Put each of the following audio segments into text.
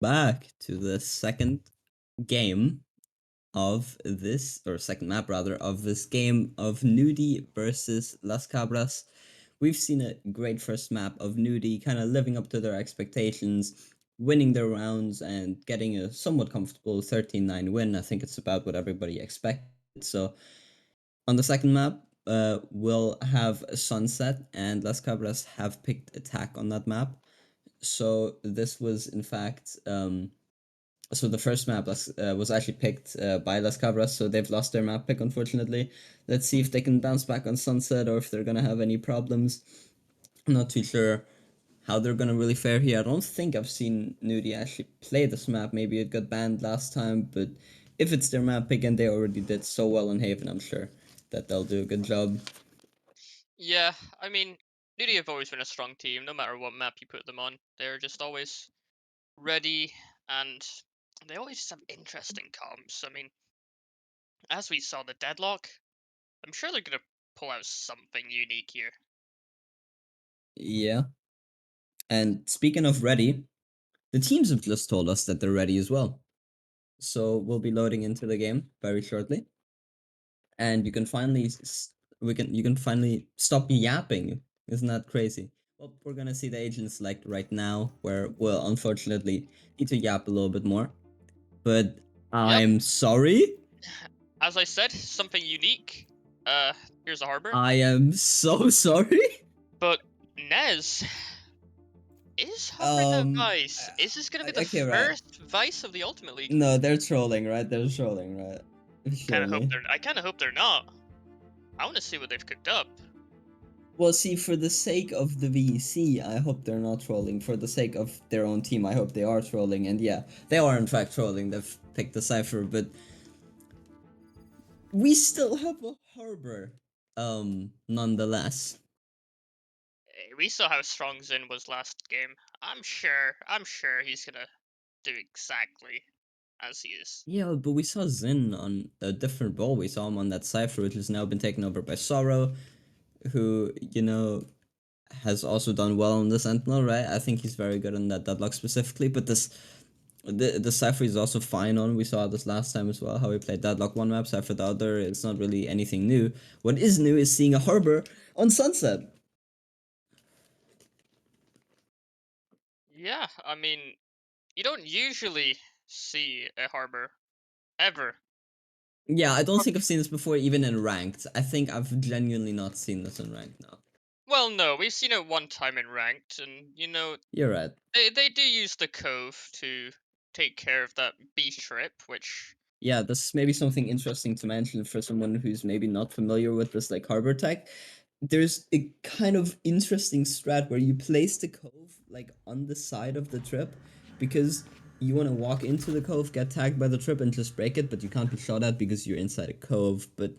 back to the second game of this, or second map rather, of this game of NewD versus Las Cabras. We've seen a great first map of NewD kind of living up to their expectations, winning their rounds, and getting a somewhat comfortable 13-9 win. I think it's about what everybody expected. So, on the second map, we'll have Sunset, and Las Cabras have picked Attack on that map. So this was in fact so the first map was actually picked by Las Cabras, so they've lost their map pick unfortunately. Let's see if they can bounce back on Sunset or if they're gonna have any problems. I'm not too sure how they're gonna really fare here. I don't think I've seen NewD actually play this map. Maybe it got banned last time, but if it's their map pick and they already did so well in Haven, I'm sure that they'll do a good job. Yeah, I mean, NewD have always been a strong team, no matter what map you put them on. They're just always ready, and they always just have interesting comps. I mean, as we saw the deadlock, I'm sure they're gonna pull out something unique here. Yeah. And speaking of ready, the teams have just told us that they're ready as well. So we'll be loading into the game very shortly, and you can finally you can finally stop yapping. Isn't that crazy? Well, we're gonna see the agent select right now, where we'll unfortunately need to yap a little bit more. But Yep, I'm sorry. as I said, something unique. Here's a harbor. I am so sorry. But Nez, is Harbor the Um. Vice? Is this gonna be the Okay, right. first Vice of the Ultimate League? No, they're trolling, right? They're trolling, right? Surely. I kind of hope they're not. I want to see what they've cooked up. Well, see, for the sake of the VEC, I hope they're not trolling. For the sake of their own team, I hope they are trolling. And yeah, they are in fact trolling. They've picked the cipher, but we still have a harbor. Nonetheless. We saw how strong Zin was last game. I'm sure he's gonna do exactly as he is. Yeah, but we saw Zin on a different role. We saw him on that cipher, which has now been taken over by Sorrow, who, has also done well on the Sentinel, right? I think he's very good on that deadlock specifically, but the Cypher is also fine on. We saw this last time as well, how he played Deadlock one map, Cypher the other. It's not really anything new. What is new is seeing a Harbor on Sunset. Yeah, I mean, you don't usually see a harbor ever. Yeah, I don't think I've seen this before, even in Ranked. I think I've genuinely not seen this in Ranked now. Well, no, we've seen it one time in ranked, and You're right. they do use the cove to take care of that B trip, which Yeah, this is maybe something interesting to mention for someone who's maybe not familiar with this like harbor tech. There's a kind of interesting strat where you place the cove like on the side of the trip because you want to walk into the cove, get tagged by the trip, and just break it, but you can't be shot at because you're inside a cove. But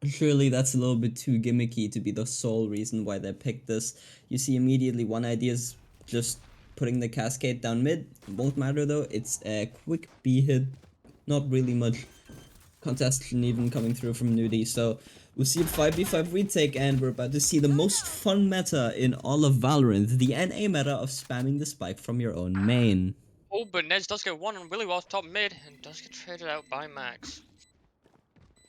surely that's a little bit too gimmicky to be the sole reason why they picked this. You see immediately one idea is just putting the cascade down mid. Won't matter though, it's a quick B hit, not really much contestation even coming through from NewD. So we'll see a 5v5 retake, and we're about to see the most fun meta in all of Valorant, the NA meta of spamming the spike from your own main. oh, but Nez does get one really well top mid and does get traded out by Max.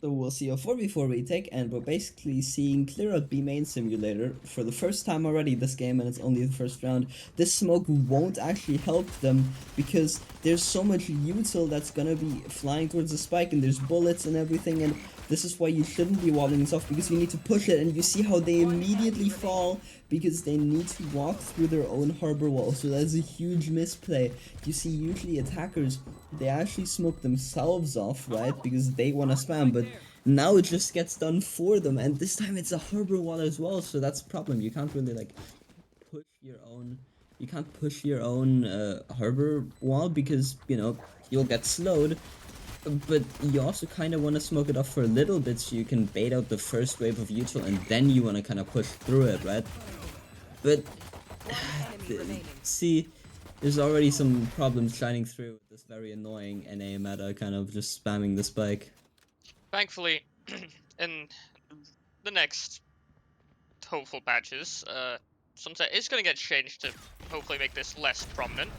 So we'll see a 4v4 retake, and we're basically seeing clear out B main simulator for the first time already this game, and it's only the first round. This smoke won't actually help them because there's so much util that's gonna be flying towards the spike, and there's bullets and everything, and this is why you shouldn't be walling this off, because you need to push it, and you see how they immediately fall because they need to walk through their own harbor wall. So that's a huge misplay. You see, usually attackers, they actually smoke themselves off, right? Because they want to spam, but now it just gets done for them, and this time it's a harbor wall as well, so that's a problem. You can't really like push your own you can't push your own harbor wall because you'll get slowed, but you also kind of want to smoke it off for a little bit so you can bait out the first wave of util, and then you want to kind of push through it, right? But see, there's already some problems shining through with this very annoying NA meta kind of just spamming the spike. Thankfully, in the next hopeful patches, Sunset is going to get changed to hopefully make this less prominent.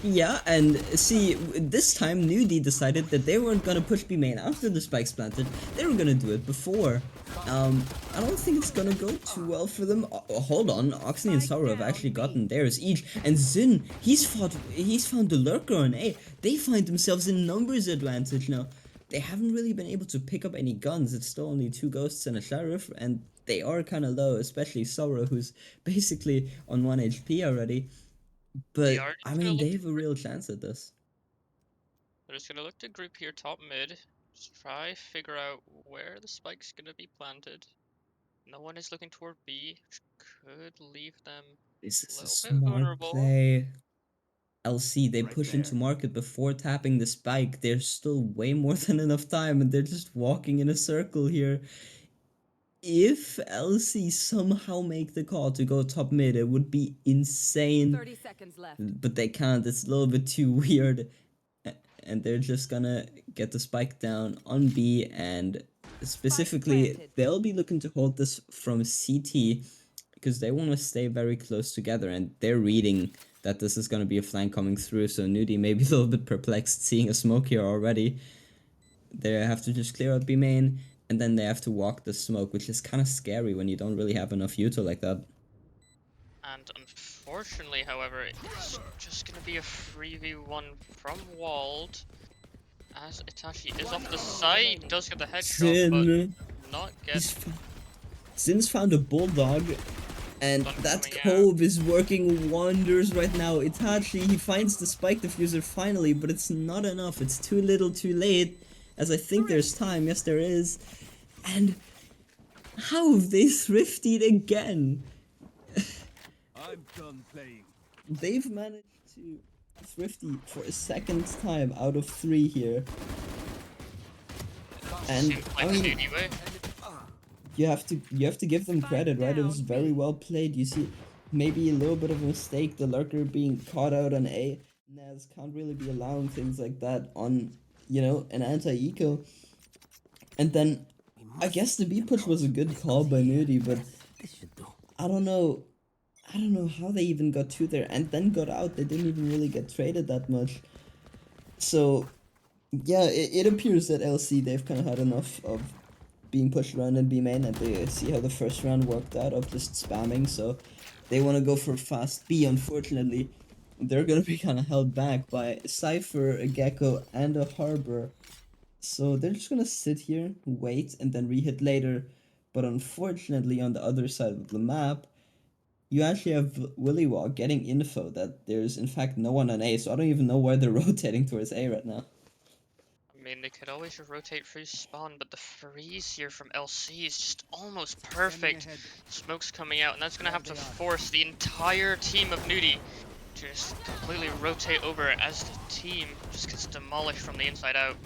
Yeah, and see, this time NewD decided that they weren't gonna push B main after the spikes planted. They were gonna do it before. I don't think it's gonna go too well for them. Hold on, Oxney and Sauro have actually gotten theirs each, and Zin, he's found the lurker on A. They find themselves in numbers advantage now. They haven't really been able to pick up any guns. It's still only 2 ghosts and a sheriff, and they are kind of low, especially Sauro, who's basically on 1 HP already. They But are I just gonna mean, look they to have a real chance at this. they're just gonna look to group here top mid. Just try figure out where the spike's gonna be planted. No one is looking toward B, which could leave them This a is a little bit smart vulnerable. play. LC, they push into market before tapping the spike. There's still way more than enough time, and they're just walking in a circle here. If LC somehow make the call to go top mid, it would be insane. 30 seconds left. But they can't. It's a little bit too weird. And they're just gonna get the spike down on B, and specifically, they'll be looking to hold this from CT because they want to stay very close together, and they're reading that this is going to be a flank coming through, so NewD may be a little bit perplexed seeing a smoke here already. They have to just clear out B main, and then they have to walk the smoke, which is kind of scary when you don't really have enough util like that. And unfortunately, however, it's just gonna be a 3v1 from Walled. As Itachi is off the side, does get the headshot, but not get Zin's found a bulldog, and Sun that coming out. cove is working wonders right now. Itachi, he finds the spike diffuser finally, but it's not enough. It's too little too late, as I think there's time. Yes, there is. And how have they thriftied again? I'm done playing. They've managed to thrifty for a second time out of 3 here. And Seems like I mean, anyway. you have to give them credit, right? It was very well played. You see, maybe a little bit of a mistake, the lurker being caught out on A. Naz can't really be allowing things like that on, you know, an anti-eco. And then I guess the B push was a good call by NewD, but I don't know how they even got to there and then got out. They didn't even really get traded that much. So yeah, it appears that LC, they've kind of had enough of being pushed around in B main, and they see how the first round worked out of just spamming, so they want to go for fast B. Unfortunately, they're gonna be kind of held back by Cypher, a Gecko, and a Harbor. So they're just gonna sit here, wait, and then rehit later. But unfortunately, on the other side of the map, you actually have Willywog getting info that there's in fact no one on A, so I don't even know why they're rotating towards A right now. I mean, they could always rotate through spawn, but the freeze here from LC is just almost perfect. Smoke's coming out, and that's gonna have to force the entire team of NewD to just completely rotate over as the team just gets demolished from the inside out.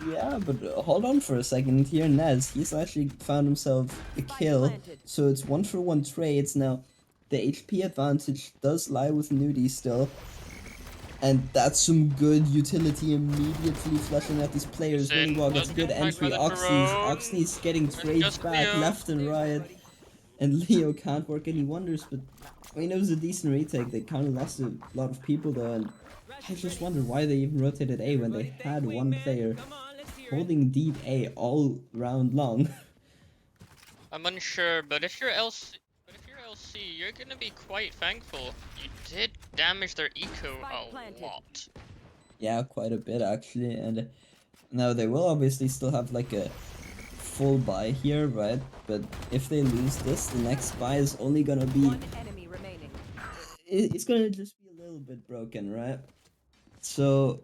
Yeah, but hold on for a second here. Nez, he's actually found himself a kill, so it's 1-for-1 trades. Now, the HP advantage does lie with NewD still, and that's some good utility immediately flushing out these players. Zin Willywog gets does good get tagged entry. by the drone. Oxney's getting trades just back Leo. left and right, and Leo can't work any wonders, but I mean, it was a decent retake. They kind of lost a lot of people though, and I just wonder why they even rotated A when they had one player holding deep A all round long. I'm unsure, but if you're LC, you're gonna be quite thankful. You did damage their eco a lot. Yeah, quite a bit actually, and now they will obviously still have like a full buy here, right? But if they lose this, the next buy is only gonna be... One enemy remaining. It's gonna just be a little bit broken, right? So,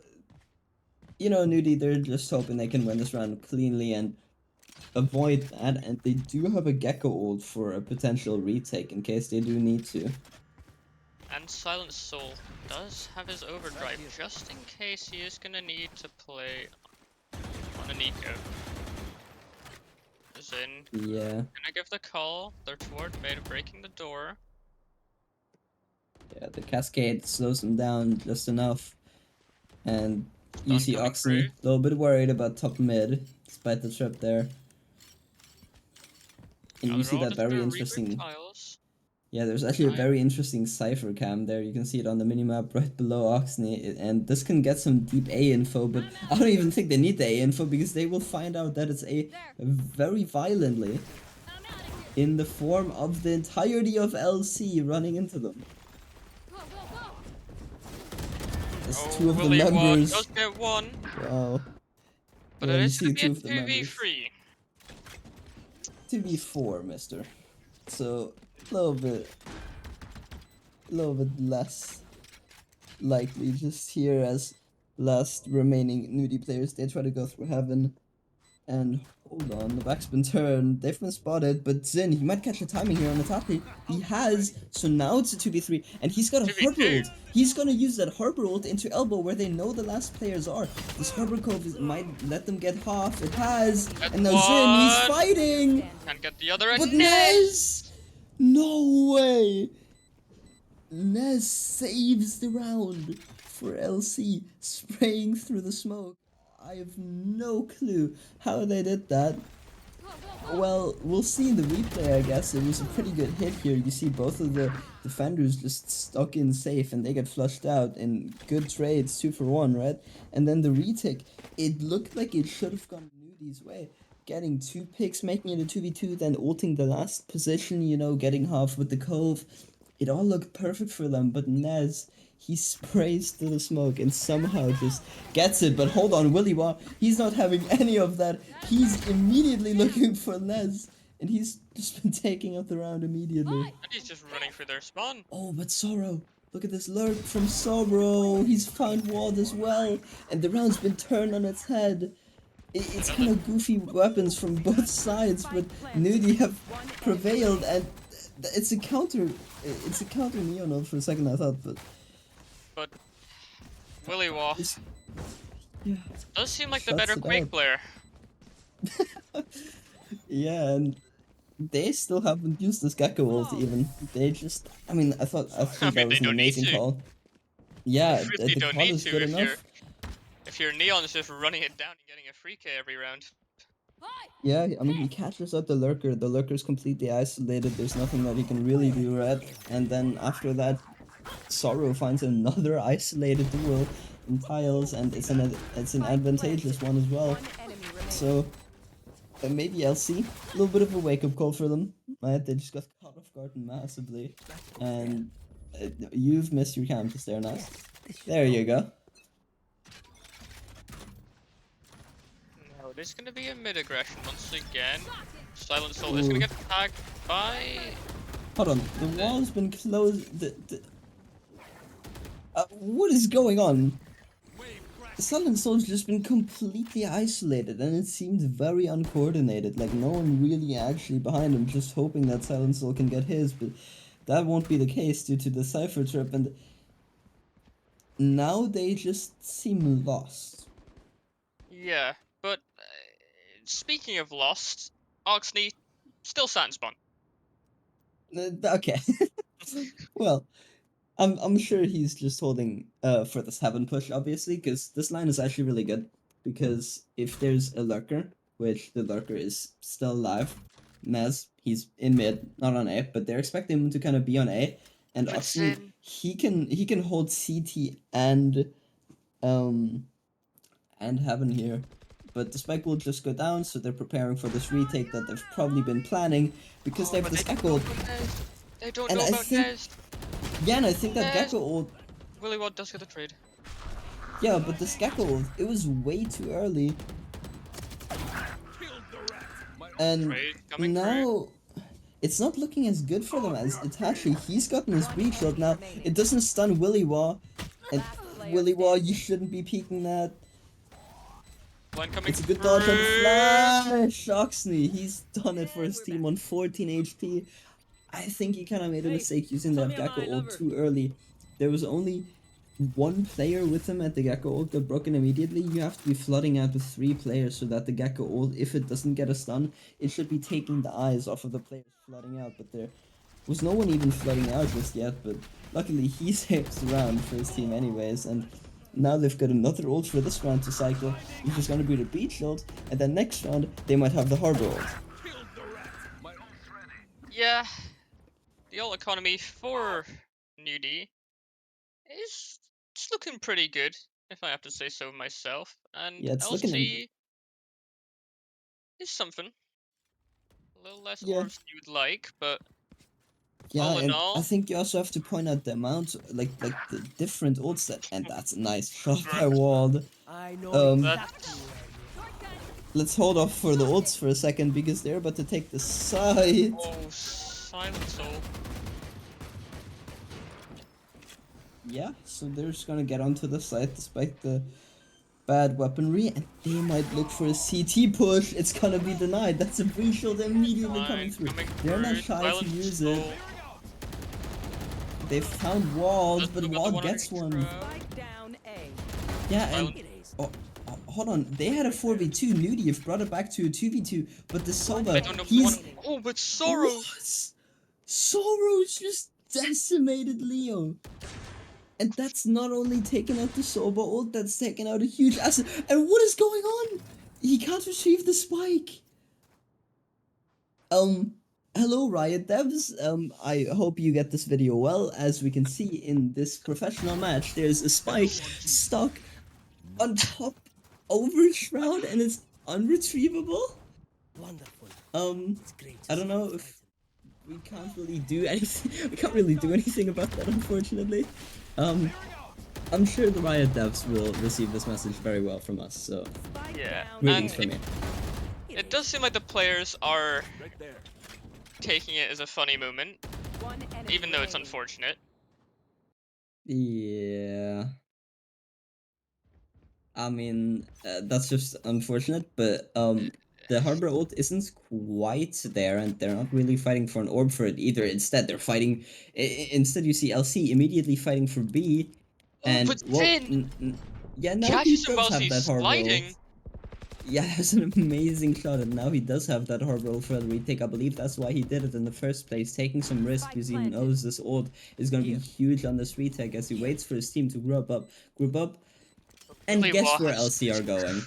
you know, NewD, they're just hoping they can win this round cleanly and avoid that, and they do have a Gecko ult for a potential retake in case they do need to. And Silent Soul does have his overdrive just in case he is gonna need to play on an eco. Zin Yeah. gonna give the call. They're toward mid, breaking the door. Yeah, the cascade slows them down just enough. And you see coming Oxney, a little bit worried about top mid, despite the trip there. And Now you they're see all that just very gonna regroup interesting... tiles. Yeah, there's actually a Time. very interesting cipher cam there. You can see it on the minimap right below Oxney, and this can get some deep A info, but I don't even think they need the A info because they will find out that it's A very violently in the form of the entirety of LC running into them. As two of the Willy members. does get one, Wow. but Yeah, it you is see going to two be of the a members. 2v3. 2v4, mister. So, a little bit less likely just here as last remaining NewD players. They try to go through heaven. And hold on, the back's been turned. They've been spotted, but Zin, he might catch the timing here on the top. He has, so now it's a 2v3, and he's got a 2v2. harbor ult. He's gonna use that harbor ult into elbow where they know the last players are. This harbor cove might let them get half. It has, That's and now Zin, he's one. fighting. And get the other, and But Nez! Nez, no way. Nez saves the round for LC, spraying through the smoke. I have no clue how they did that. Well, we'll see in the replay, I guess. It was a pretty good hit here. You see both of the defenders just stuck in safe and they get flushed out in good trades, 2 for 1, right? And then the retake, it looked like it should have gone NewD's way. Getting 2 picks, making it a 2v2, then ulting the last position, you know, getting half with the cove. It all looked perfect for them, but Nez, he sprays through the smoke and somehow just gets it. But hold on, Willy Wah, he's not having any of that. He's immediately looking for Nez, and he's just been taking out the round immediately. And he's just running for their spawn. Oh, but Sorrow, look at this lurk from Sorrow. He's found Ward as well, and the round's been turned on its head. It's kind of goofy weapons from both sides, but NewD have prevailed, and it's a counter Neon ult for a second, I thought, but Willy Wah yeah, does seem like the shuts better it Quake out. player. Yeah, and they still haven't used this Gecko ult even. They just, I think I that mean, was they an don't need amazing to. call. Yeah, They really the don't call need is to good if enough. your Neon's just running it down and getting a free K every round. Yeah, I mean, he catches out the Lurker. The Lurker's completely isolated. There's nothing that he can really do, right? And then after that, Sorrow finds another isolated duel in tiles, and it's an advantageous one as well. So maybe LC, a little bit of a wake-up call for them, right? They just got caught off guard massively, and you've missed your campus there, nice. There you go. No, there's gonna be a mid aggression once again. Silent Soul is gonna get tagged by. Hold on, the wall's been closed. What is going on? Silent Soul's just been completely isolated, and it seemed very uncoordinated. Like no one really actually behind him, just hoping that Silent Soul can get his, but that won't be the case due to the Cypher trip, and now they just seem lost. Yeah, but speaking of lost, Oxney still Sandspawn. Okay. Well, I'm sure he's just holding for this heaven push, obviously, because this line is actually really good. Because if there's a lurker, which the lurker is still alive, Nez, he's in mid, not on A, but they're expecting him to kind of be on A, and But Oxney, Sin, he can hold CT and heaven here. But the spike will just go down, so they're preparing for this retake that they've probably been planning because they have this Gecko. They don't And know I about think- Nez. Yeah, and I think that Nez. Gecko ult. Willy Wah does get the trade. Yeah, but this Gecko ult, it was way too early. And Trade coming through. now it's not looking as good for them as Itachi. He's gotten his breach ult now. It doesn't stun Willy Wah. And Willy Wah, you shouldn't be peeking that. One coming It's a good dodge on through. Flash. Oxney, he's done it for his team on 14 HP. I think he kind of made a mistake using that Gecko ult too early. There was only one player with him at the Gecko ult got broken immediately. You have to be flooding out with 3 players so that the Gecko ult, if it doesn't get a stun, it should be taking the eyes off of the players flooding out. But there was no one even flooding out just yet, but luckily he saves the round for his team anyways, and now they've got another ult for this round to cycle, which is going to be the beach ult, and then next round they might have the harbor ult. Yeah. the ult economy for NewD is just looking pretty good, if I have to say so myself. And Yeah, it's looking LC is something. A little less yeah. orbs than you would like, but Yeah, all in and I all, think you also have to point out the amount, like the different ults that, and that's a nice shot by right, Wald. I know that's Let's hold off for the ults for a second because they're about to take the side. oh, Silent Soul. Yeah, so they're just gonna get onto the side despite the bad weaponry, and they might look for a CT push. It's gonna be denied. That's a breach shield immediately coming through. They're not shy to Silent use Soul. it. They found Wald, Doesn't but look like the Wald one gets under one. control. Spike down A. Yeah, and Silent. hold on. They had a 4v2. NewD have brought it back to a 2v2, but the Sova, I don't know he's what. Oh, but Sorrow. What? Sorrow's just decimated Leo. And that's not only taking out the Soba ult, that's taking out a huge asset. And what is going on? He can't retrieve the spike. Hello Riot devs. I hope you get this video well. As we can see in this professional match, there's a spike stuck on top over Shroud and it's unretrievable. Wonderful. Um, It's great. I don't know if we can't really do anything. We can't really do anything about that, unfortunately. I'm sure the Riot devs will receive this message very well from us. So, Yeah, greetings and from me. it does seem like the players are right there. taking it as a funny moment, even though it's unfortunate. Yeah. I mean, that's just unfortunate, but the Harbor ult isn't quite there, and they're not really fighting for an orb for it either. Instead, they're fighting. Instead, you see LC immediately fighting for B, Oh, and but well, Finn yeah, now he catches him does while have he's that Harbor ult. sliding. Yeah, that's an amazing shot, and now he does have that Harbor ult for the retake. I believe that's why he did it in the first place, taking some risk because he knows this ult is gonna be huge on this retake as he waits for his team to group up. And Willy guess Wah where has- LC are going?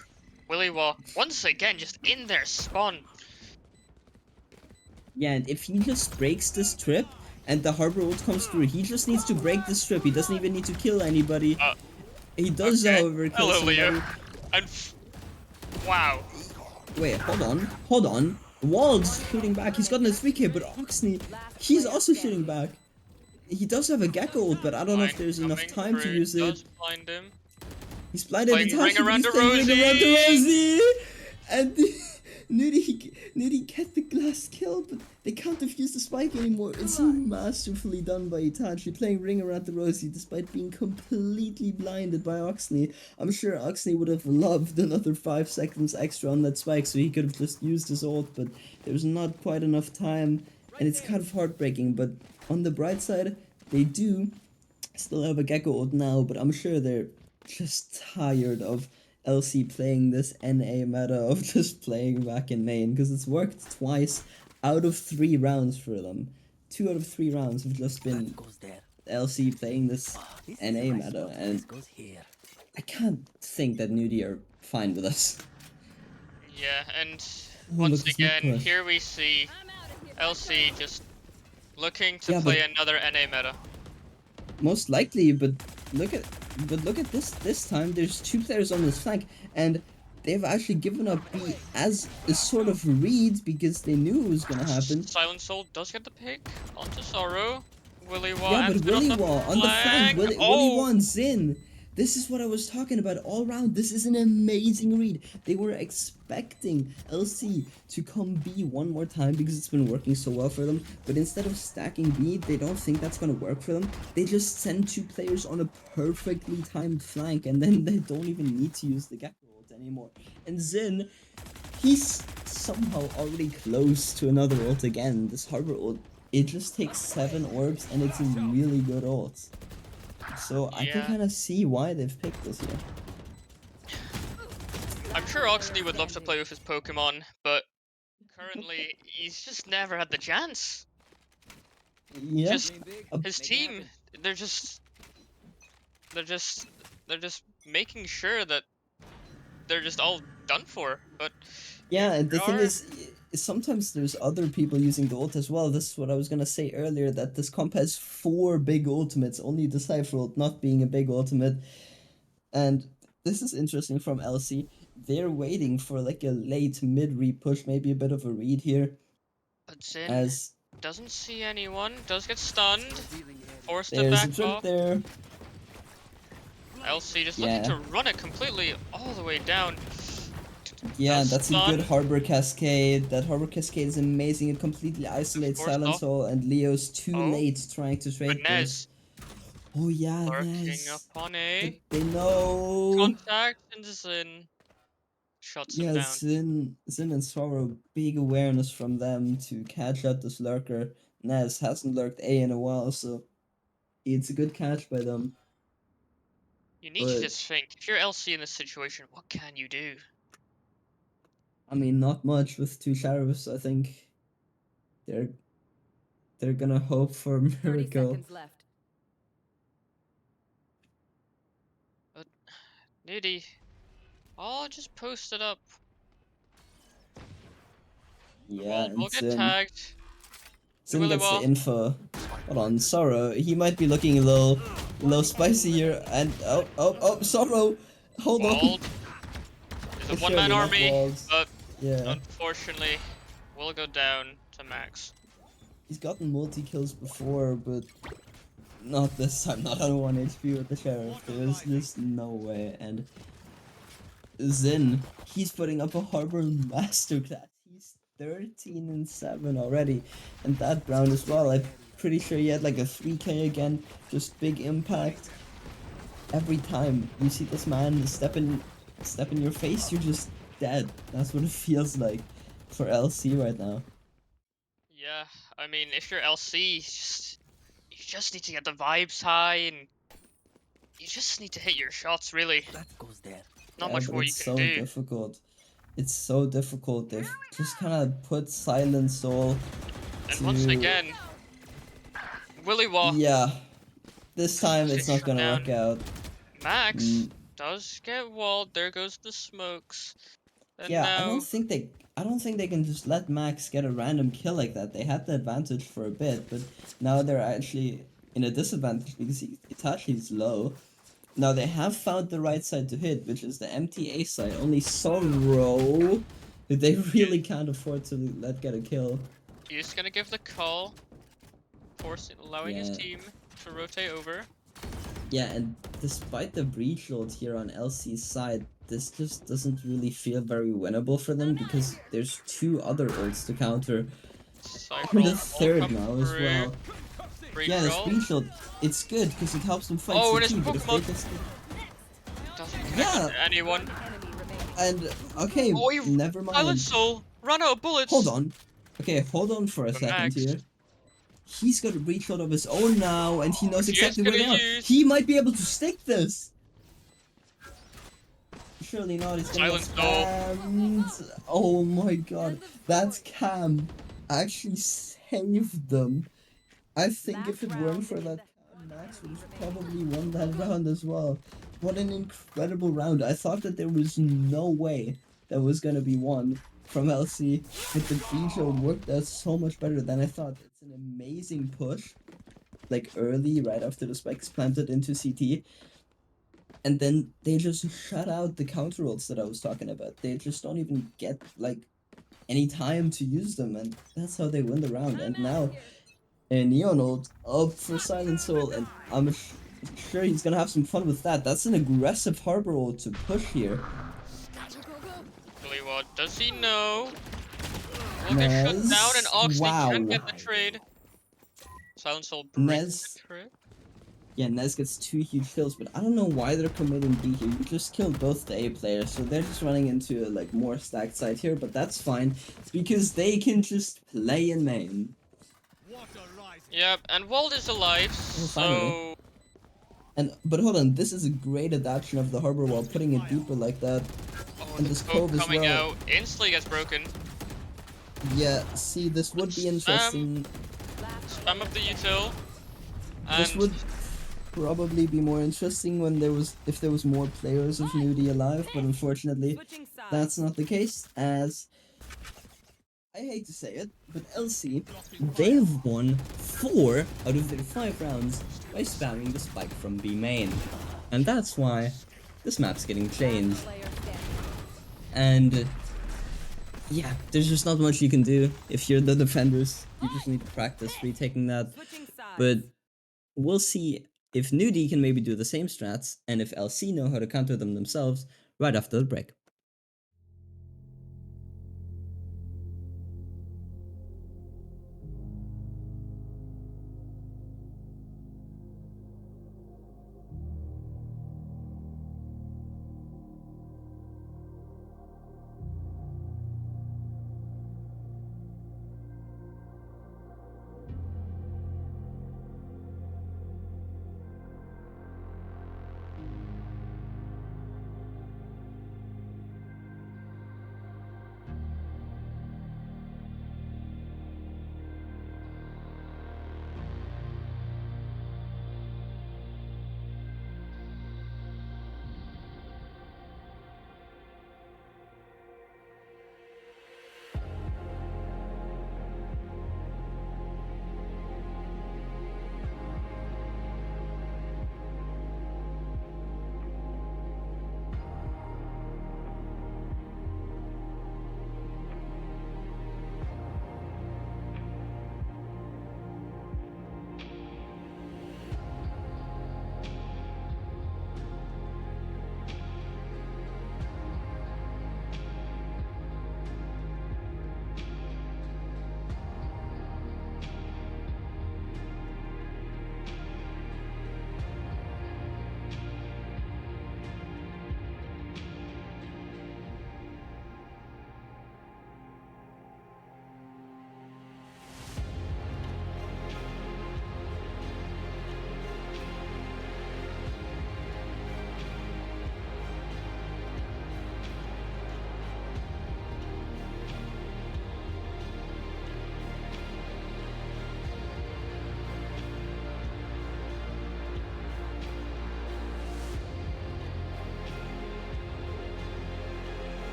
Willy Wah, once again, just in their spawn. Yeah, and if he just breaks this trip and the Harbor ult comes through, he just needs to break this trip. He doesn't even need to kill anybody. He does, Okay. however, kill Hello, somebody. Leo. And wow. Wait, hold on. Wald's shooting back. He's gotten a 3k, but Oxney, he's also shooting back. He does have a Gecko ult, but I don't know if Blind there's enough coming time to through, use it. does blind him. He's blinded Playing Itachi, Ring but Around he's the playing Ring Around the Rosie. Rosie! And NewD get the glass kill, but they can't defuse the spike anymore. It's masterfully done by Itachi, playing Ring Around the Rosie despite being completely blinded by Oxney. I'm sure Oxney would have loved another 5 seconds extra on that spike so he could have just used his ult, but there's not quite enough time, and it's kind of heartbreaking. But on the bright side, they do still have a Gecko ult now, but I'm sure they're just tired of LC playing this NA meta of just playing back in main, because it's worked twice out of 3 rounds for them. 2 out of 3 rounds have just been Goes there. LC playing this This NA is a meta, nice and This goes here. I can't think that NewD are fine with us. Yeah, and Oh, once look at this again, push. here we see LC just looking to Yeah, play but- another NA meta. Most likely, but look at this time. There's 2 players on this flank, and they've actually given up B as a sort of read because they knew it was gonna happen. Silent Soul does get the pick onto Sorrow. Willy Wah Yeah, but ends it Willy Wah on the flank. Willy Wah's in. This is what I was talking about all round. This is an amazing read. They were expecting LC to come B one more time because it's been working so well for them. But instead of stacking B, they don't think that's gonna work for them. They just send 2 players on a perfectly timed flank, and then they don't even need to use the Gecko ult anymore. And Zin, he's somehow already close to another ult again. This Harbor ult, it just takes 7 orbs, and it's a really good ult. So I can Yeah. kind of see why they've picked this here. I'm sure Oxney would love to play with his Pokemon, but currently he's just never had the chance. Yeah. Just Dream big, his make it team, happen. they're just making sure that they're just all done for. But Yeah, and the they thing are- is sometimes there's other people using the ult as well. This is what I was gonna say earlier, that this comp has 4 big ultimates, only the Cypher ult not being a big ultimate. And this is interesting from LC. They're waiting for like a late mid re-push, maybe a bit of a read here. But Zin As doesn't see anyone. Does get stunned. Forced to there's a back trip off. there. LC just Yeah. looking to run it completely all the way down. Yeah, Does that's a good stun. Harbor Cascade. That Harbor Cascade is amazing. It completely isolates Forced Silent off. Soul, and Leo's too Oh. late trying to But trade this. Nez Oh yeah, lurking Nez. up on But A. they know. Contact and Zin shuts him Yeah, down. Zin and Sorrow, big awareness from them to catch out this lurker. Nez hasn't lurked A in a while, so it's a good catch by them. You need to But just think, if you're LC in this situation, what can you do? I mean, not much with 2 sheriffs. I think they're gonna hope for a 30 miracle. seconds left. NewD. Oh, just post it up. Yeah, We'll and get tagged. Zin Willy gets the Wall. info. Hold on, Sorrow. He might be looking a little spicy here. And oh, Sorrow. Hold on. Walled. There's a It's one-man surely not army, walled. but Yeah, unfortunately, we'll go down to Max. he's gotten multi kills before, but not this time. Not on 1 HP with the sheriff. There's just no way. And Zin, he's putting up a Harbor masterclass. He's 13-7 already, and that round as well. I'm pretty sure he had like a 3K again. Just big impact. Every time you see this man step in your face, you're just dead. That's what it feels like for LC right now. Yeah, I mean, if you're LC, you just need to get the vibes high, and you just need to hit your shots, really. That goes there. Not Yeah, much but more you it's can so do. difficult. It's so difficult. They've just kind of put Silent Soul And once to- again, Willy Wall. Yeah, this time it's not Shut gonna down. work out. Max Mm. does get walled. There goes the smokes. And Yeah, now, I don't think they can just let Max get a random kill like that. They had the advantage for a bit, but now they're actually in a disadvantage because Itachi's low. Now they have found the right side to hit, which is the MTA side. Only Sorrow, who they really can't afford to let get a kill. he's gonna give the call, allowing his Yeah. team to rotate over. Yeah, and despite the breach load here on LC's side, this just doesn't really feel very winnable for them because there's 2 other ults to counter. Cypher And the will third come now as through. well. Break Yeah, the roll. breach load, it's good because it helps them fight Oh, and CT, his but if they Pokemon- just... Doesn't connect Yeah. to anyone. Enemy remaining. And, okay, Oh, you never mind. Silent Soul run out of bullets. Hold on. Okay, hold on for a But second Max- here. He's got a breach load of his own now, and he knows He's exactly where they gonna are. use- He might be able to stick this! Surely not, he's gonna get Silent spammed. Oh my god, that cam actually saved them. I think if it weren't for that cam, Max would have probably won that round as well. What an incredible round. I thought that there was no way that was gonna be won from LC, but the breach load worked out so much better than I thought. It's an amazing push, like early, right after the spikes planted into CT. And then they just shut out the counter ults that I was talking about. They just don't even get, like, any time to use them, and that's how they win the round. And now, a Neon ult up for Silent Soul, and I'm sure he's gonna have some fun with that. That's an aggressive Harbor ult to push here. Willy Wall, does he know? Will get shut Nez, down, and Oxley wow. can get the trade. Silent Soul breaks Nez, the trade. yeah, Nez gets 2 huge kills, but I don't know why they're committing B here. You just killed both the A players, so they're just running into a, like, more stacked side here, but that's fine. It's because they can just play in main. Yep, and Wald is alive, finally. so But hold on, this is a great adaptation of the Harbor Wall, putting it deeper like that. oh, And the this smoke cove as coming well. out instantly gets broken. Yeah, see, this would be interesting. Spam up the util. This And would probably be more interesting when if there was more players of NewD alive, but unfortunately Switching sides. that's not the case, as I hate to say it, but LC, they've won 4 out of their 5 rounds by spamming the spike from B main. And that's why this map's getting changed. Player standing. And yeah, there's just not much you can do if you're the defenders. You just need to practice retaking that. Switching sides. But we'll see if NewD can maybe do the same strats, and if LC know how to counter them themselves right after the break.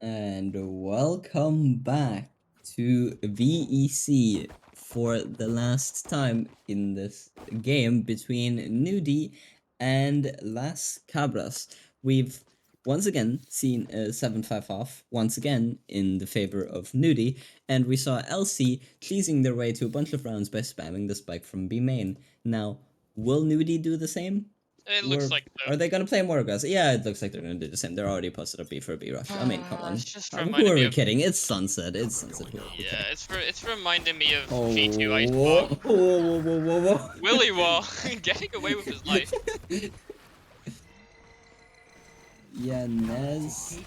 And welcome back to VEC for the last time in this game between NewD and Las Cabras. We've once again seen a 7-5 off, once again in the favor of NewD, and we saw LC cheesing their way to a bunch of rounds by spamming the spike from B main. Now, will NewD do the same? It looks like Are they gonna play more aggressive? Yeah, it looks like they're gonna do the same. They're already posted a B for a B rush. I mean, come on. It's just Who reminding are me we of kidding? It's sunset. It's sunset. Who are we yeah. kidding? It's reminding me of Oh, V2 Ice whoa, Bomb. whoa, whoa, whoa, whoa. Willy Wall getting away with his life. Yeah, Nez.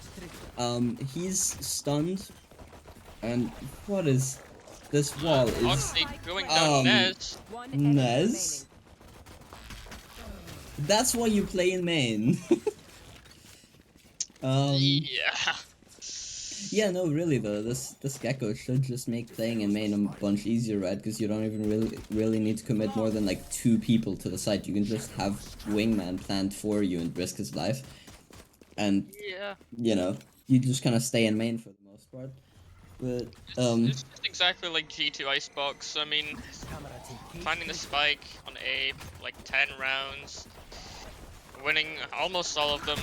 He's stunned. And what is this wall? Is Oxley going down Nez. One enemy Nez? That's why you play in main. Yeah. Yeah, no, really though, this Gecko should just make playing in main a bunch easier, right? Because you don't even really need to commit more than like 2 people to the site. You can just have Wingman planned for you and risk his life. And, Yeah. you know, you just kind of stay in main for the most part. But It's just exactly like G2 Icebox. I mean, Camera take finding the spike on A, like 10 rounds, winning almost all of them.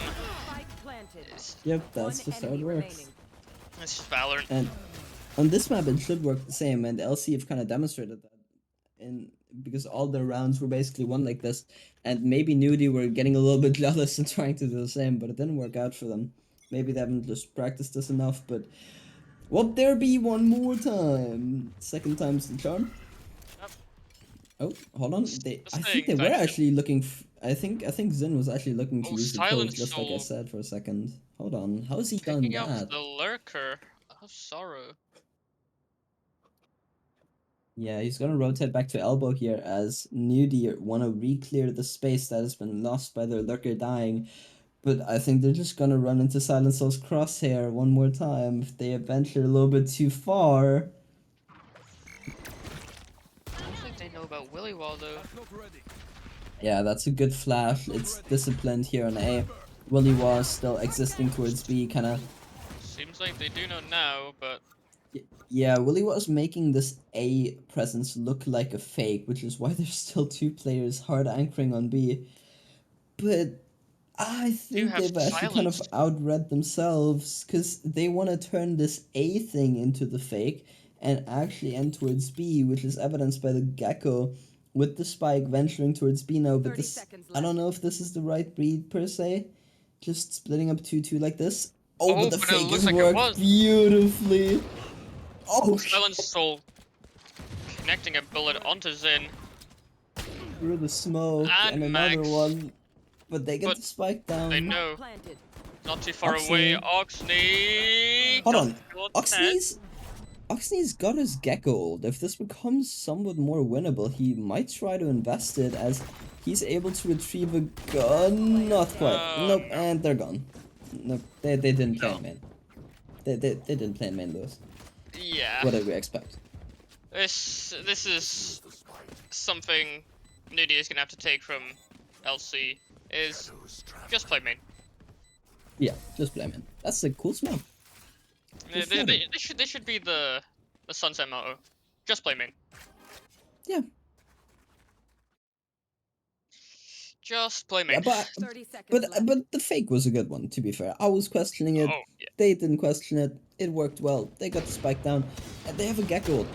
Spike planted. yep, One that's just how it enemy works. remaining. It's just Valorant. And on this map, it should work the same, and LC have kind of demonstrated that. Because all their rounds were basically won like this, and maybe NewD were getting a little bit jealous and trying to do the same, but it didn't work out for them. Maybe they haven't just practiced this enough, but won't there be one more time? Second time's the charm. Yep. Oh, hold on. The I think staying they were time's good. actually looking. I think Zin was actually looking to Oh, use the Silent pose, just like I Soul said for a second. Hold on, how's he done picking up that? the lurker. Oh, sorrow. Yeah, he's gonna rotate back to elbow here as NewD wanna re-clear the space that has been lost by their lurker dying. But I think they're just gonna run into Silent Soul's crosshair one more time if they venture a little bit too far. I don't think they know about Willy Wall though. Not ready. Yeah, that's a good flash. It's disciplined here on A. Willy was still existing towards B, kinda. Seems like they do know now, but Yeah, Willy was making this A presence look like a fake, which is why there's still two players hard anchoring on B. But I think have they've actually kind of silenced. outread themselves because they want to turn this A thing into the fake and actually end towards B, which is evidenced by the Gecko with the spike venturing towards B now. But 30 this, seconds I don't left. know if this is the right read per se. Just splitting up 2-2 like this. Oh, but the but it fake looks has like it worked was. beautifully. Oh, Silent Soul connecting a bullet onto Zin. through the smoke And and another Max. one. But they get But the spike down. They know. Planted. Not too far away. Oxney. Hold on. Got the head. Oxney's got his Gecko ult. If this becomes somewhat more winnable, he might try to invest it as he's able to retrieve a gun. Not quite. Nope, No. and they're gone. Nope, they didn't play No. in main. They didn't play in main, Lewis. Yeah. What did we expect? This is something NewD is gonna have to take from LC. Is just play main. Yeah, just play main. That's a cool smell. Just They flooded. should be the sunset motto. Just play main. Yeah. Just play Yeah, main. but 30 seconds left. the fake was a good one, to be fair. I was questioning it. Oh yeah. They didn't question it. It worked well. They got the spike down. And they have a Gecko ult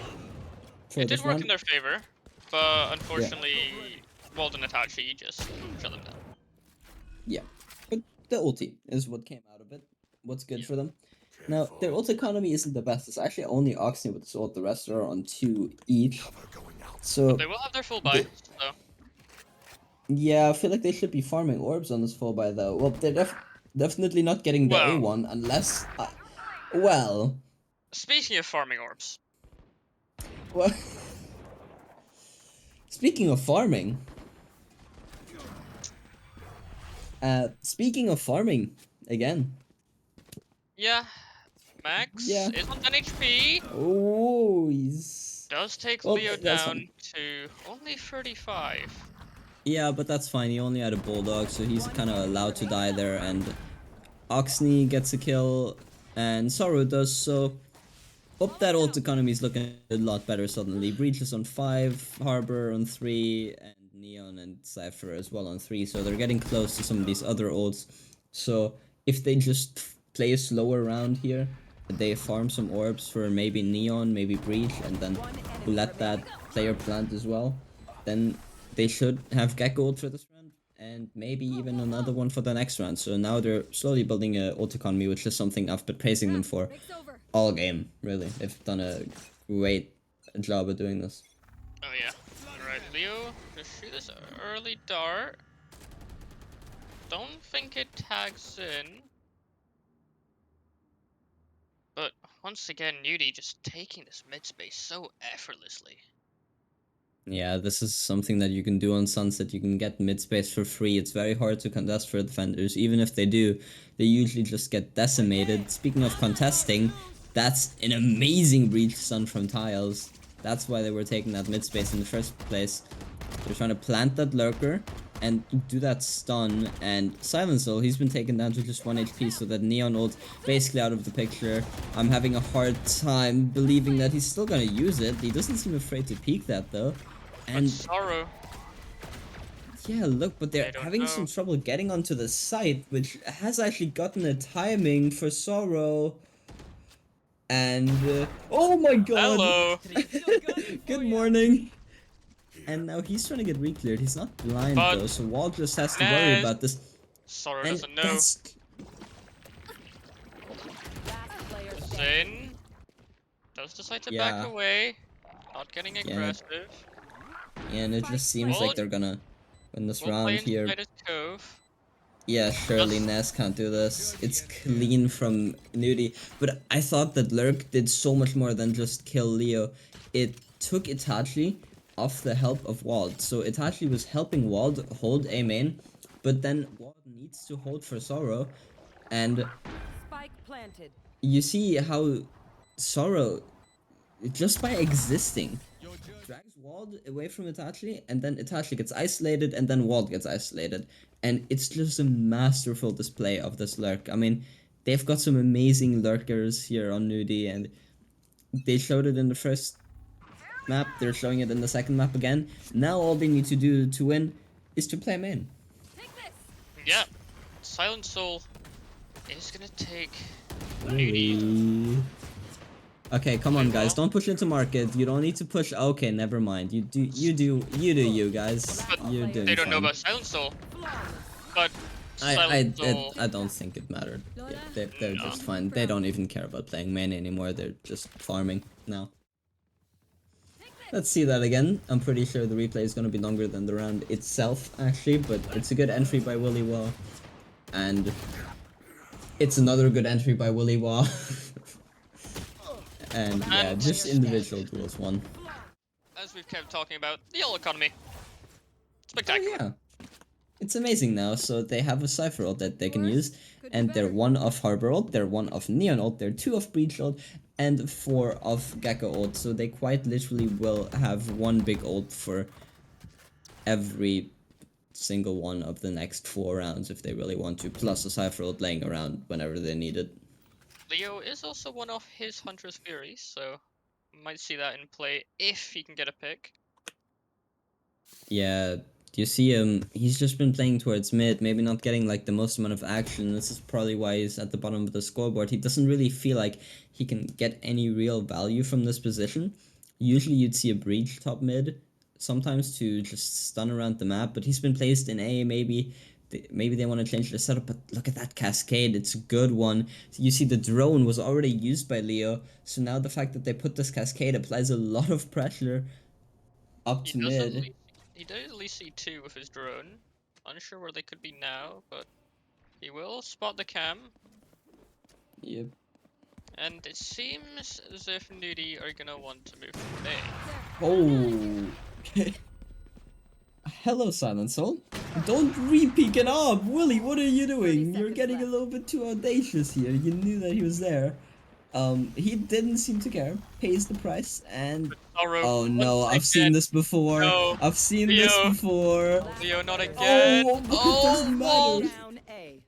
for It this did work round. in their favor, but unfortunately, Walden Itachi just shut them down. Yeah, but the ulti is what came out of it. What's good Yeah. for them. Now, their ult economy isn't the best. It's actually only Oxney with this ult. The rest are on 2 each. So, They will have their full buy, so yeah, I feel like they should be farming orbs on this full buy, though. Well, they're definitely not getting the Well. A1 unless... well... speaking of farming orbs, Well... Speaking of farming... speaking of farming, again. yeah, Max Yeah. is on 10 HP. Oh, he's... Does take Well, Leo that's down fine. to only 35. Yeah, but that's fine. He only had a bulldog, so he's kind of allowed to die there. And Oxney gets a kill, and Sorrow does so. Up that ult economy is looking a lot better suddenly. Breach is on 5, Harbor on 3, and Neon and Cypher as well on 3. So they're getting close to some of these other ults. So if they just play a slower round here, they farm some orbs for maybe Neon, maybe Breach, and then let that player plant as well, then they should have Gecko ult for this round, and maybe even another one for the next round. So now they're slowly building a ult economy, which is something I've been praising them for all game, really. They've done a great job of doing this. Oh yeah. Alright, Leo, just shoot this early dart. Don't think it tags in. But once again, NewD just taking this mid space so effortlessly. Yeah, this is something that you can do on Sunset. You can get mid space for free. It's very hard to contest for defenders. Even if they do, they usually just get decimated. Speaking of contesting, that's an amazing breach stun from Tiles. That's why they were taking that mid space in the first place. They're trying to plant that lurker, and do that stun, and Silenceal, he's been taken down to just 1 HP, so that Neon ult basically out of the picture. I'm having a hard time believing that he's still gonna use it. He doesn't seem afraid to peek that though. And But Sorrow, yeah, look, but they're They don't having some know. trouble getting onto the site, which has actually gotten a timing for Sorrow. And oh my god! hello. Good morning. And now he's trying to get re-cleared. He's not blind But though, so Wall just has to worry Nez- about this. Sorrow And doesn't know. that's Last player standing. Zane does decide to Yeah. back away, not getting Yeah. aggressive. and it just seems like they're gonna win this We'll round play here. inside his cove. Yeah, surely Just- Ness can't do this. It's clean from NewD. But I thought that Lurk did so much more than just kill Leo. It took Itachi off the help of Wald. So Itachi was helping Wald hold A main, but then Wald needs to hold for Sorrow. And Spike planted. you see how Sorrow, just by existing, drags Wald away from Itachi, and then Itachi gets isolated, and then Wald gets isolated. And it's just a masterful display of this lurk. I mean, they've got some amazing lurkers here on NewD, and they showed it in the first map, they're showing it in the second map again. Now all they need to do to win is to play main. Yeah, Silent Soul is gonna take. Ooh. Okay, come on guys, don't push into market. You don't need to push. Okay, never mind. You do you guys. You're doing They don't know fine. about Silent Soul, but I Silent Soul. I don't think it mattered. Yeah, they're No. just fine. They don't even care about playing main anymore. They're just farming now. Let's see that again. I'm pretty sure the replay is gonna be longer than the round itself, actually, but it's a good entry by Willy Wah. And it's another good entry by Willy Wah. And yeah, And- just individual duels won. As we've kept talking about, the yellow economy. Oh Spectacular. yeah. It's amazing now, so they have a Cypher ult that they can use, and they're 1 of Harbor ult, they're 1 of Neon ult, they're 2 of Breach ult, and 4 of Gecko ult, so they quite literally will have 1 big ult for every single one of the next 4 rounds if they really want to, plus a Cypher ult laying around whenever they need it. Leo is also one of his Hunter's Furies, so might see that in play if he can get a pick. Yeah, do you see him? He's just been playing towards mid, maybe not getting like the most amount of action. This is probably why he's at the bottom of the scoreboard. He doesn't really feel like he can get any real value from this position. Usually you'd see a breach top mid, sometimes to just stun around the map, but he's been placed in A, maybe they want to change the setup, but look at that cascade, it's a good one. You see the drone was already used by Leo, so now the fact that they put this cascade applies a lot of pressure up to mid. He does at least see 2 with his drone. Unsure where they could be now, but he will spot the cam. Yep. And it seems as if NewD are gonna want to move to A. Oh. Hello, Silent Soul. Don't re-peek it up! Willy, what are you doing? You're getting a little bit too audacious here. You knew that he was there. He didn't seem to care. Pays the price, and... Sorrow, Oh no, once I've seen again. this before. No. I've seen this Leo. before. Leo, not again. Oh, but it doesn't Wall. matter. Down A.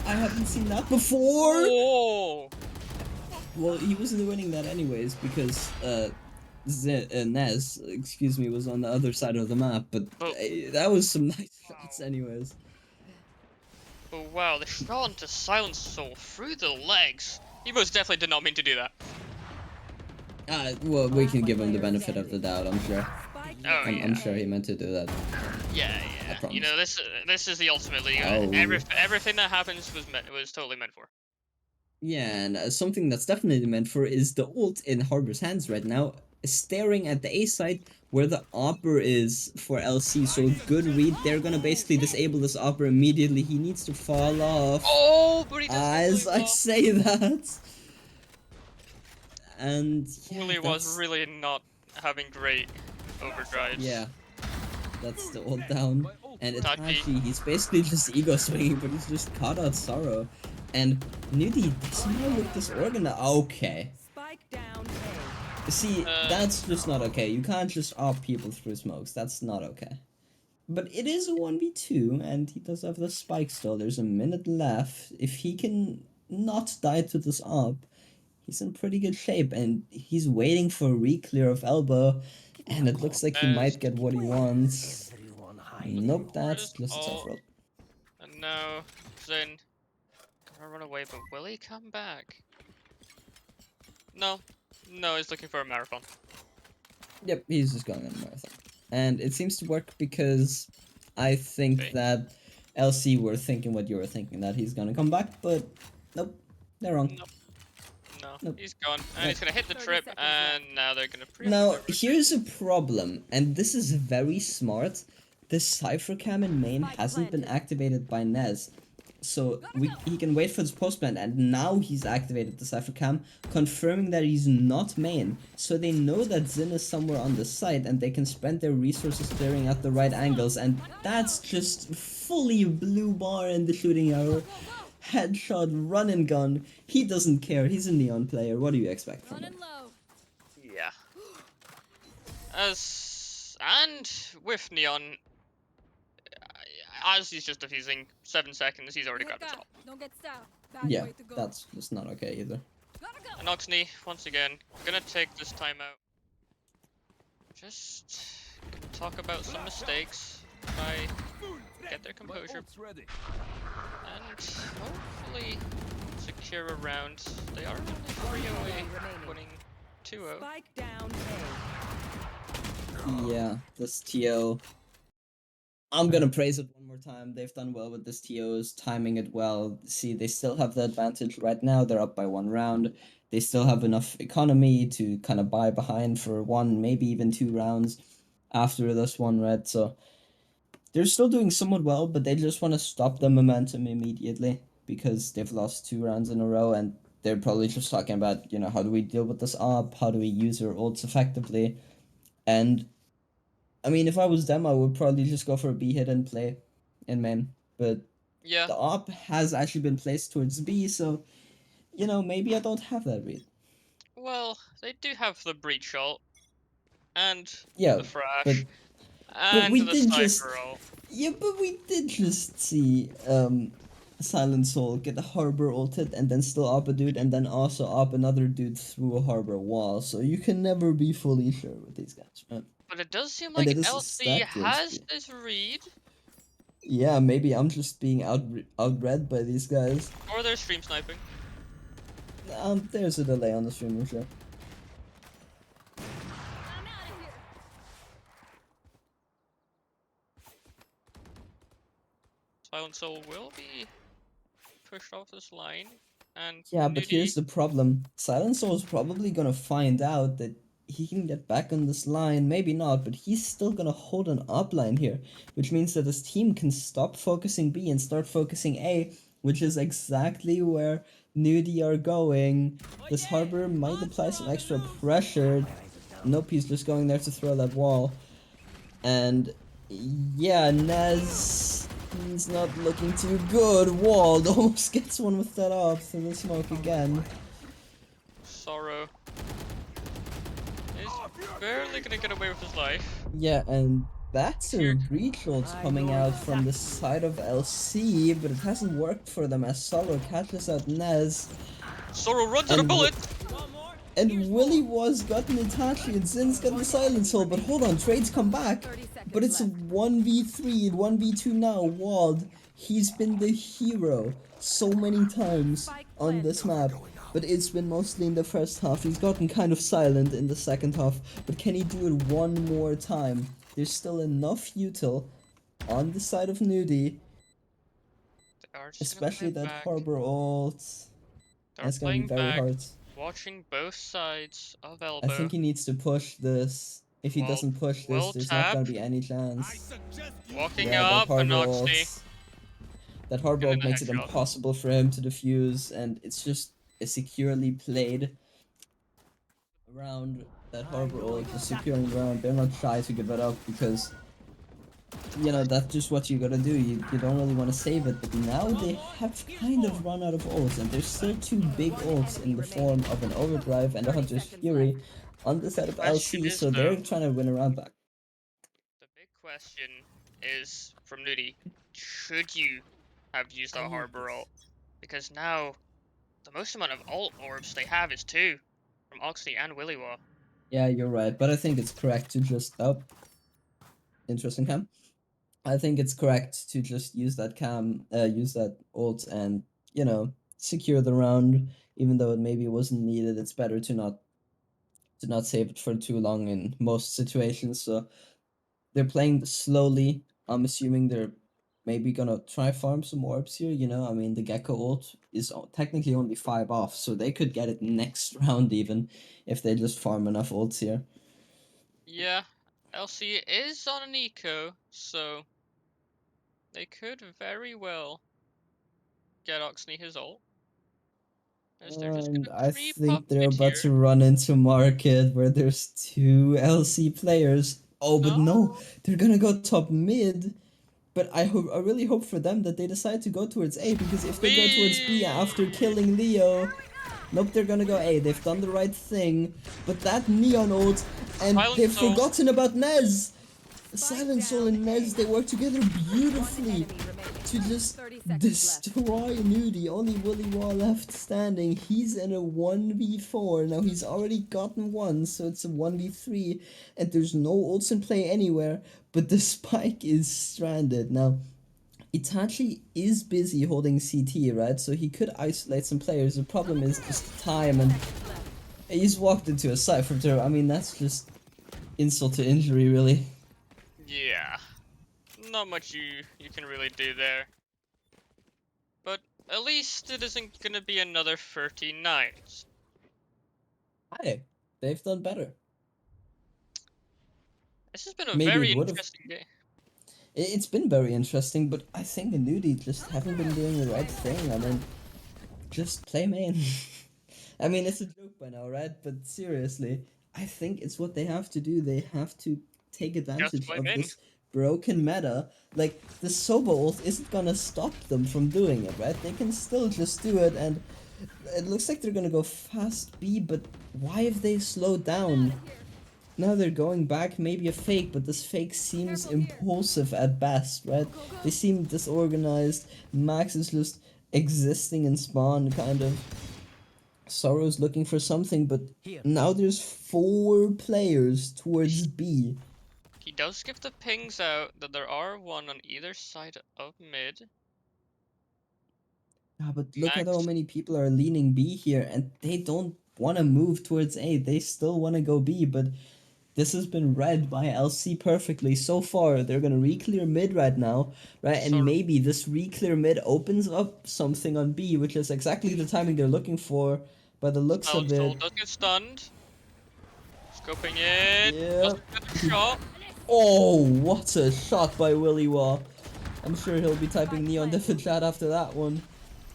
I haven't seen that before. Oh. Well, he wasn't winning that anyways because Nez, excuse me, was on the other side of the map. But Oh. that was some nice shots, anyways. Oh wow, the shot onto Silent Soul through the legs. He most definitely did not mean to do that. Well, we can give him the benefit of the doubt. I'm sure. Spike Oh, I'm sure he meant to do that. Yeah. promise. You know, this is the ultimate league. Oh. Everything that happens was totally meant for. Yeah, and something that's definitely meant for is the ult in Harbor's hands right now, staring at the A side where the Opper is for LC. So good read. They're gonna basically disable this Opper immediately. He needs to fall off. Oh, but he does As I say that. And yeah, Willy was that's- really not having great overdrives. Yeah, that's the ult down. And Itachi. Itachi, he's basically just ego swinging, but he's just caught out Sorrow. And NewD somehow with this organ. Okay. Spike down A. See, that's just not okay. You can't just off people through smokes. That's not okay. But it is a 1v2, and he does have the spike still. There's a minute left. If he can not die to this up, he's in pretty good shape, and he's waiting for a re-clear of elbow, and it looks like he might get what he wants. Nope, that's just a tough roll. And now Zin gonna run away, but will he come back? No, no, he's looking for a marathon. Yep, he's just going on a marathon. And it seems to work because I think Okay. that LC were thinking what you were thinking, that he's gonna come back, but nope, they're wrong. Nope. No, Nope. he's gone, and Nope. he's gonna hit the 30 trip, seconds and now they're gonna Now, here's a problem, and this is very smart. The Cypher Cam in main Spike hasn't been planted. activated by Nez. So he can wait for his post plant, and now he's activated the Cypher Cam, confirming that he's not main. So they know that Zin is somewhere on the site, and they can spend their resources clearing out the right angles, and that's just fully blue bar in the shooting arrow. Headshot, run and gun. He doesn't care. He's a Neon player. What do you expect from him? low. Yeah. And with Neon, as he's just defusing 7 seconds, he's already grabbed the top. Don't get stopped. Bad Yeah, way to go. that's just not okay either. Gotta go. And Oxney, once again, gonna take this timeout. Just gonna talk about some mistakes, try get their composure, Ult's ready. and hopefully secure a round. They are only 3 away, winning 2-0. Spike down A. Yeah, this TO. I'm gonna praise it one more time. They've done well with this TO's timing it well. See, they still have the advantage right now. They're up by 1 round. They still have enough economy to kind of buy behind for 1, maybe even 2 rounds after this one red. So they're still doing somewhat well, but they just want to stop the momentum immediately because they've lost 2 rounds in a row, and they're probably just talking about, you know, how do we deal with this up? How do we use our ults effectively? And I mean, if I was them, I would probably just go for a B hit and play in main. But Yeah, the op has actually been placed towards B, so, you know, maybe I don't have that read. well, they do have the breach ult, and Yeah, the Thrash, but and we the did just Cypher ult. yeah, but we did just see Silent Soul get a harbor ulted and then still op a dude and then also op another dude through a harbor wall. So you can never be fully sure with these guys, right? But it does seem And like it is a LC stack has THP. this read, Yeah, maybe I'm just being outread by these guys. or they're stream sniping. There's a delay on the stream for sure. Silent Soul will be pushed off this line, and Yeah, but NewD, here's the problem. Silent Soul is probably gonna find out that he can get back on this line, maybe not, but he's still gonna hold an up line here, which means that his team can stop focusing B and start focusing A, which is exactly where NewD are going. This harbor might apply some extra pressure. Nope, he's just going there to throw that wall. And yeah, Nez, he's not looking too good. Walled almost gets one with that off through the smoke again. Sorrow is barely gonna get away with his life. Yeah, and that's a breach ult coming out from the side of LC, but it hasn't worked for them as Sorrow catches out Nez. Sorrow runs out of And bullets! And Willy was gotten Itachi and Zin's got the Silent Soul, but hold on, trades come back. 30 seconds But it's a left. 1v3, 1v2 now, Walled. He's been the hero so many times on this map, but it's been mostly in the first half. He's gotten kind of silent in the second half, but can he do it one more time? There's still enough util on the side of NewD, They are just especially gonna play that back. harbor ult. They're It's gonna be playing very back, hard. watching both sides of I elbow. think he needs to push this. If he Well, doesn't push this, well there's not gonna tapped. be any I chance. suggest you Walking Yeah, that up, and harbor Oxney. ult. That harbor Getting ult the makes it headshot. impossible for him to defuse, and it's just a securely played round. That harbor ult is securing the round. They're not shy to give it up because, you know, that's just what you gotta do. You don't really want to save it, but now they have kind of run out of ults, and there's still 2 big ults in the form of an Overdrive and a Hunter's Fury on the side of Question LC, is, so they're though, trying to win a round back. the big question is from NewD. Should you have used that I love Harbor this. ult? Because now the most amount of ult orbs they have is 2 from Oxley and Willywaw. Yeah, you're right, but I think it's correct to just interesting cam. I think it's correct to just use that use that ult and secure the round, even though it maybe wasn't needed. It's better to not save it for too long in most situations. So they're playing slowly. I'm assuming they're maybe gonna try farm some orbs here. I mean the Gecko ult is technically only 5 off, so they could get it next round even if they just farm enough ults here. Yeah, LC is on an eco, so they could very well get Oxley his ult. As they're just And gonna I creep up think they're mid about to here. run into market where there's 2 LC players. Oh, but no, No, they're gonna go top mid. But I really hope for them that they decide to go towards A, because if they go towards B after killing Leo, nope, they're gonna go A. They've done the right thing. But that Neon ult, and Silent they've Soul. forgotten about Nez. Spike Silent Soul and down Nez, A. they work together beautifully One enemy remaining. to just 30 seconds left. destroy NewD. Only Willywaw left standing. He's in a 1v4. Now he's already gotten one, so it's a 1v3, and there's no ults in play anywhere, but the spike is stranded. Now, Itachi is busy holding CT, right? So he could isolate some players. The problem is just time, and he's walked into a Cypher turret. I mean, that's just insult to injury, really. Yeah, not much you can really do there. But at least it isn't gonna be another 39s. Hey, they've done better. This has been a Maybe very it would have. interesting game. It's been very interesting, but I think the NewD just haven't been doing the right thing. I mean, just play main. I mean, it's a joke by now, right? But seriously, I think it's what they have to do. They have to take advantage play of main. this broken meta. Like, the Soba ult isn't gonna stop them from doing it, right? They can still just do it, and it looks like they're gonna go fast B, but why have they slowed down? Now they're going back, maybe a fake, but this fake seems impulsive at best, right? They seem disorganized. Max is just existing in spawn, kind of. Sorrow's looking for something, but now there's 4 players towards B. He does give the pings out that there are one on either side of mid. Yeah, but look at Max, how many people are leaning B here, and they don't want to move towards A. They still want to go B, but this has been read by LC perfectly so far. They're gonna re-clear mid right now, right? And So- maybe this re-clear mid opens up something on B, which is exactly the timing they're looking for by the looks of Silent Soul it. does get stunned. Scoping in. Yeah. Doesn't get the shot. Oh, what a shot by Willywaw. I'm sure he'll be typing Neon Diff in chat after that one.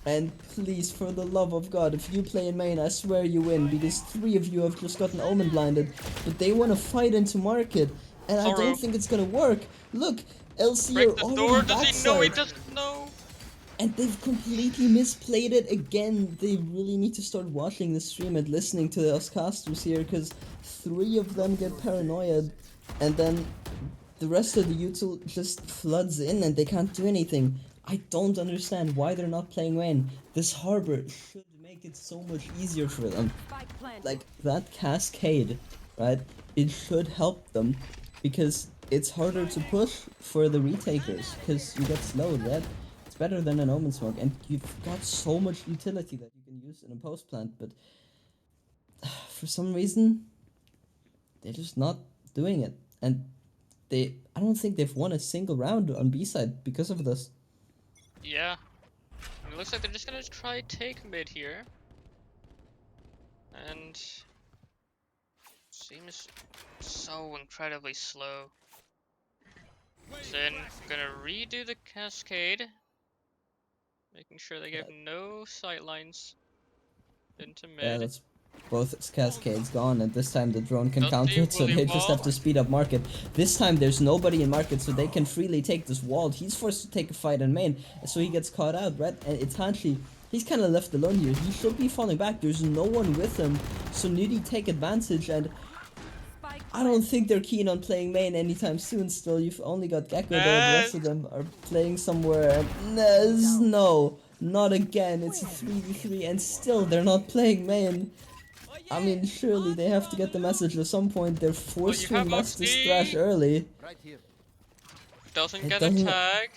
And please, for the love of God, if you play in main, I swear you win, because 3 of you have just gotten Omen blinded. But they want to fight into market, and I Sorrow. don't think it's gonna work. Look, LC Break are the door. already Does he know? He backside, doesn't know. and they've completely misplayed it again. They really need to start watching the stream and listening to us casters here, because 3 of them get paranoid, and then the rest of the util just floods in and they can't do anything. I don't understand why they're not playing main. This harbor should make it so much easier for them. Spike planted. Like, that cascade, right? It should help them, because it's harder to push for the retakers, because you get slowed, right? It's better than an Omen Smoke, and you've got so much utility that you can use in a post plant, but for some reason, they're just not doing it. And I don't think they've won a single round on B side because of this. Yeah. And it looks like they're just gonna try take mid here. And seems so incredibly slow. Then gonna redo the cascade. Making sure they get no sightlines into mid. Yeah, that's both its cascades gone, and this time the drone can Does counter the it, so they just have Willywaw. to speed up market. This time there's nobody in market, so they can freely take this wall. He's forced to take a fight in main, so he gets caught out, right? And Itachi, he's kind of left alone here. He should be falling back. There's no one with him, so NewD take advantage, and Spike I don't think they're keen on playing main anytime soon. Still, you've only got Gecko there. The rest of them are playing somewhere. No, not again. It's a 3v3, and still they're not playing main. I mean, surely they have to get the message at some point. They're forced to have invest this Oxy. Thresh early. Right here. Doesn't It get a doesn't- tag.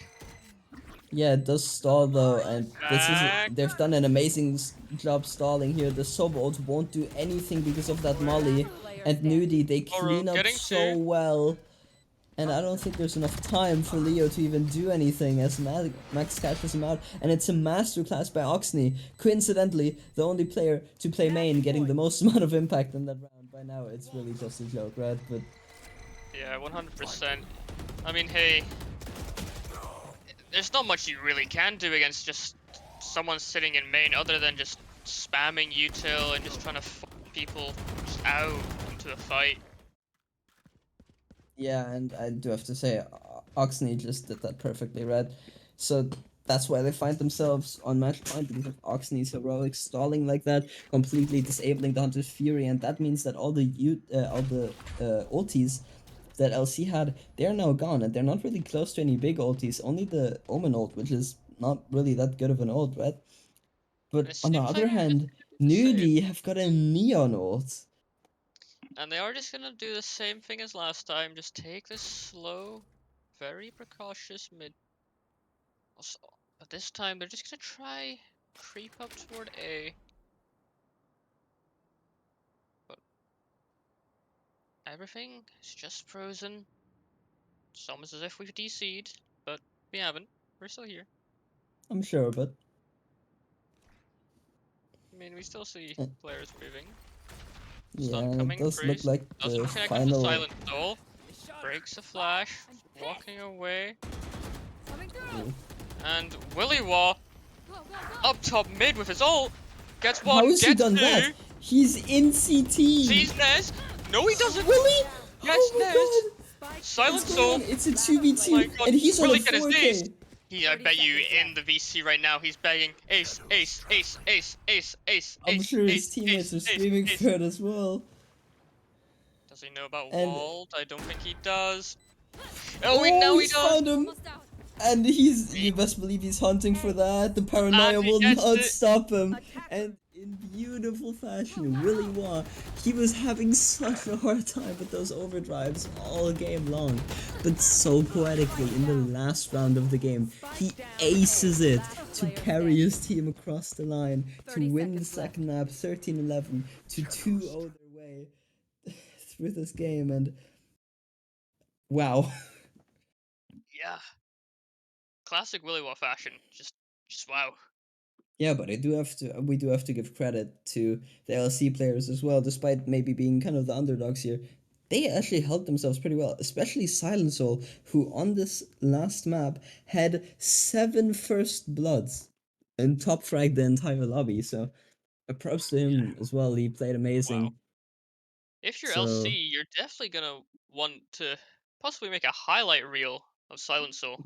Yeah, it does stall though, and Tag. they've done an amazing job stalling here. The sub ult won't do anything because of that molly, and NewD they clean up getting so two. well, and I don't think there's enough time for Leo to even do anything as Max catches him out, and it's a masterclass by Oxney. Coincidentally, the only player to play main getting the most amount of impact in that round. By now, it's really just a joke, right? But Yeah, 100%. I mean, hey, there's not much you really can do against just someone sitting in main other than just spamming util and just trying to f people just out into a fight. yeah, and I do have to say, Oxney just did that perfectly, right? So that's why they find themselves on match point because of Oxney's heroic stalling like that, completely disabling the Hunter's Fury, and that means that all the ultis that LC had, they're now gone, and they're not really close to any big ultis. Only the Omen ult, which is not really that good of an ult, right? But It on the seems other like hand, it's the same. NewD have got a Neon ult. And they are just gonna do the same thing as last time, just take this slow, very precautious mid. But this time they're just gonna try creep up toward A. But everything is just frozen. It's almost as if we've DC'd, but we haven't. We're still here. I'm sure, but I mean, we still see Uh, players moving. yeah, Stun it coming does look through. like Doesn't the connect with the final. silent soul. Breaks a flash. Walking away. And Willy Waw up top mid with his ult. Gets one, How has he gets done two. that? He's in CT. Sees Nez. No, he doesn't. Really? Yes, Oh my Nez. god! Silent What's going soul. on? It's a 2v2, Oh my god. and he's on a Willy get his knees. 4K. I bet you in the VC right now he's begging ace, ace, ace, ace, ace, ace, I'm ace, sure his ace, teammates ace, are ace, screaming ace. for it as well. Does he know about And Walled? I don't think he does. oh, Now he he's does. found him. And you best believe he's hunting for that. The paranoia And he will gets not it. stop him. And in beautiful fashion, Willy Waw, he was having such a hard time with those overdrives all game long. But so poetically, in the last round of the game, he aces it to carry his team across the line, to win the second map 13-11, to 2-0 their way through this game. And wow. Yeah. Classic Willy Waw fashion. Just wow. Yeah, but we do have to give credit to the LC players as well, despite maybe being kind of the underdogs here. They actually held themselves pretty well, especially Silent Soul, who on this last map had 7 first bloods and top fragged the entire lobby. So props to him as well. He played amazing. Wow. If you're So LC, you're definitely gonna want to possibly make a highlight reel of Silent Soul.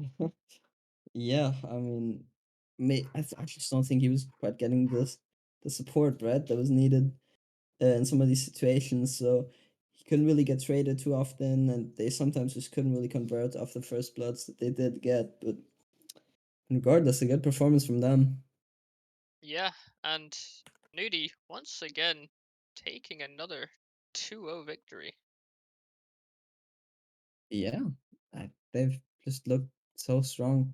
yeah, I mean, I just don't think he was quite getting the support, right, that was needed in some of these situations. So he couldn't really get traded too often, and they sometimes just couldn't really convert off the first bloods that they did get. But regardless, a good performance from them. Yeah, and NewD once again taking another 2-0 victory. Yeah, they've just looked so strong.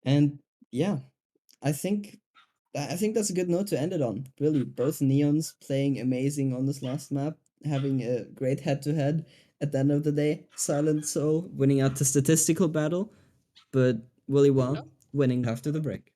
And yeah, I think I think that's a good note to end it on. Really, both Neons playing amazing on this last map, having a great head-to-head. At the end of the day, Silent Soul winning out the statistical battle, but Willy Wah winning after the break.